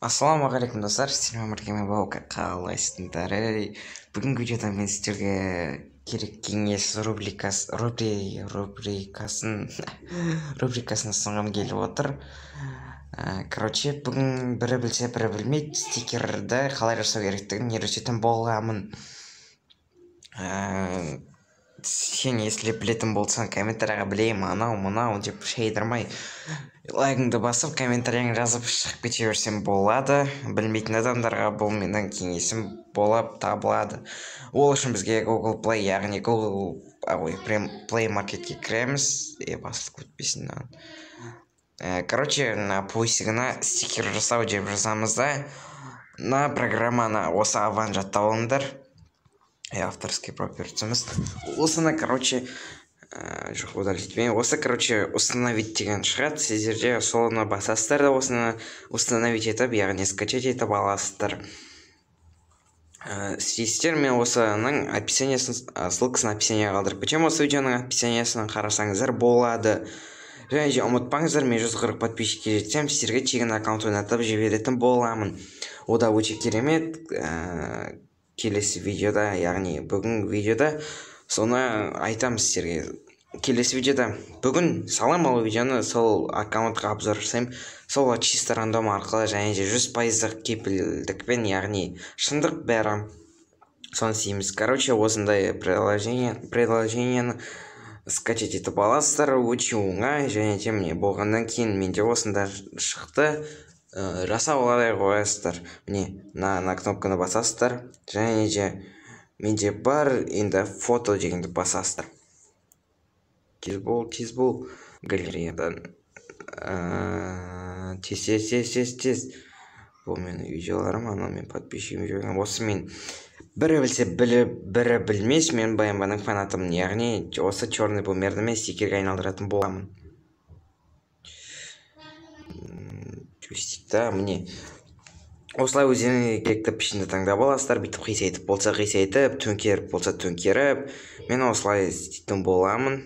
Ассалаумағалейкум достар, сіздермен бірге мен Баука, қалайсыздар? Бүгінгі видеода мен сіздерге керек кеңес рубрикасын ұсынғым келіп отыр. Бүгін бірі білсе, бірі білмейді, стикерді қалай жасау керектігін үйрететін боламын. Сен если білетін болсаң, комментарияға білеймін, анау деп шайдырмай лайкыңды басып, комментарияңды жазып шығып кете берсем болады. Білмейтін адамдарға бұл менің кеңесім болып табылады. Ол үшін бізге Google Play, яғни Play Marketке кіреміз. Басылып өтпесін. На пусигына стикер жасау деп жазамыз да. На программаны осы аван жаттап алыңдар. Авторский проперціміз. Осыны, установить деген шығады. Сіздерде солыны басасыздар да осыны установить етіп, яғни скачать етіп аласыздар. Сіздер мен осының ссылкасын описанияға қалдырып кетемін. Осы видеоның описаниясын қарасаңыздар болады. Және де ұмытпаңыздар, мен 140 подписчикке жетсем, сіздерге тегін аккаунт ойнатып жіберетін боламын. Ода өте керемет. Келесі видеода, яғни бүгінгі видеода соны айтамыз сіздерге. Келесі видеода бүгін салам алу видеоны сол аккаунтқа обзор жасаймын. Сол чисто рандом арқылы және де 100% кепілдікпен, яғни шындық бәрі соны істейміз. Осындай предложениені скачать етіп аласыздар, өте оңай. Және де міне болғаннан кейін менде осында шықты. Жасап алай қоясыздар. Міне на кнопканы басасыздар. Және де менде бар, енді фото дегенді басасыздар. Тез бол. Галереядан. Тез. Бұл менің видеоларым, мен подписчигім жүрген. Осы мен бірі білсе, бірі білмес, мен баянбаның фанатымын. Яғни осы черный бумерді мен стикерге айналдыратын боламын. Міне осылай өздеріңе керекті пішінді таңдап аласыздар. Бүйтіп қисайтып болса қисайтып, төңкеріп болса төңкеріп, мен осылай істейтін боламын.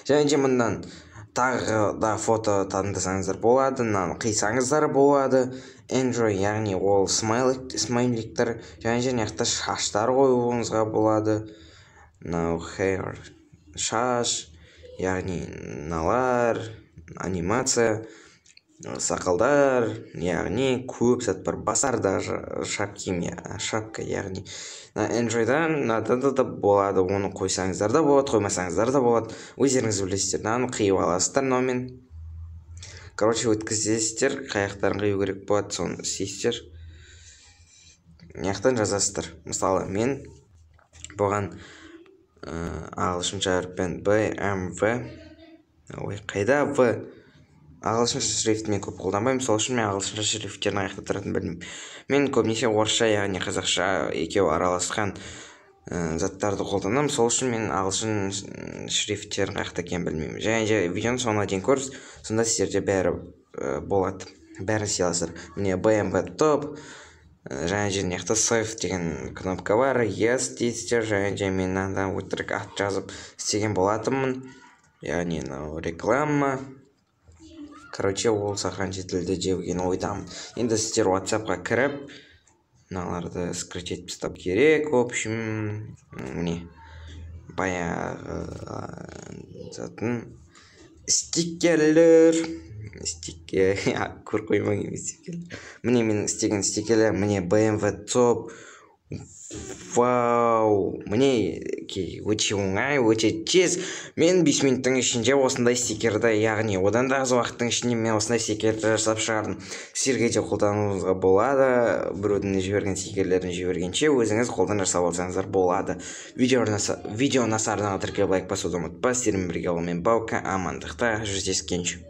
Және де мындан тағы да фото таңдасаңыздар болады, қисаңыздар болады. Enjoy, яғни ол смайликтер, және де неқті шаштар қоюыңызға болады. Hair, шаш, яғни налар, анимация, сақалдар, яғни көп зат бар. Басар даже шапка, яғни Enjoy-дан да болады. Оны қойсаңыздар да болады, қоймасаңыздар да болады. Өздеріңіз білесіздер. Қиып аласыздар номен. Өткізесіздер, қаяқтарын қию керек болады, соны істейсіздер. Неқтан жазасыздар. Мысалы, мен бұған ағылшынша әріппен BMV, қайда В? Ағылшынша шрифтімен көп қолданбаймын, сол үшін мен ағылшынша шрифттерін аяқта тұратын білмеймін. Мен көбінесе орысша, яғни қазақша екеуі араласқан заттарды қолданамын, сол үшін мен ағылшын шрифттерін аяқта екенін білмеймін. Және де видеоны соңына дейін көріңіз, сонда сіздерде бәрі болады, бәрін істей аласыздар. Міне BMV топ, және де неқті save деген кнопка бар, yes дейсіздер, және де мен өтірік ат жазып істеген болатынмын. Яғни реклама. Ол сақранчы тілді деуген ойдамын. Енді сіздер WhatsApp-қа кіріп, мыналарды скачать тастап керек. В общем, міне баяғы затын стикерлер. Көр қоймаң емес стикерлер. Міне мен істеген стикерлер, міне BMW топ. Вау, міне өте оңай, өте тез. Мен 5 минуттың ішінде осындай стикерді, яғни одан да аз уақыттың ішінде мен осындай стикерді жасап шығардым. Сіздерге де қолдануыңызға болады. Біреудің жіберген стикерлерін жібергенше өзіңіз қолдан жасап алсаңыздар болады. Видео насардан тіркеліп лайк басуды ұмытпа. Сіздермен бірге мен Баука, амандықта жүздескенше.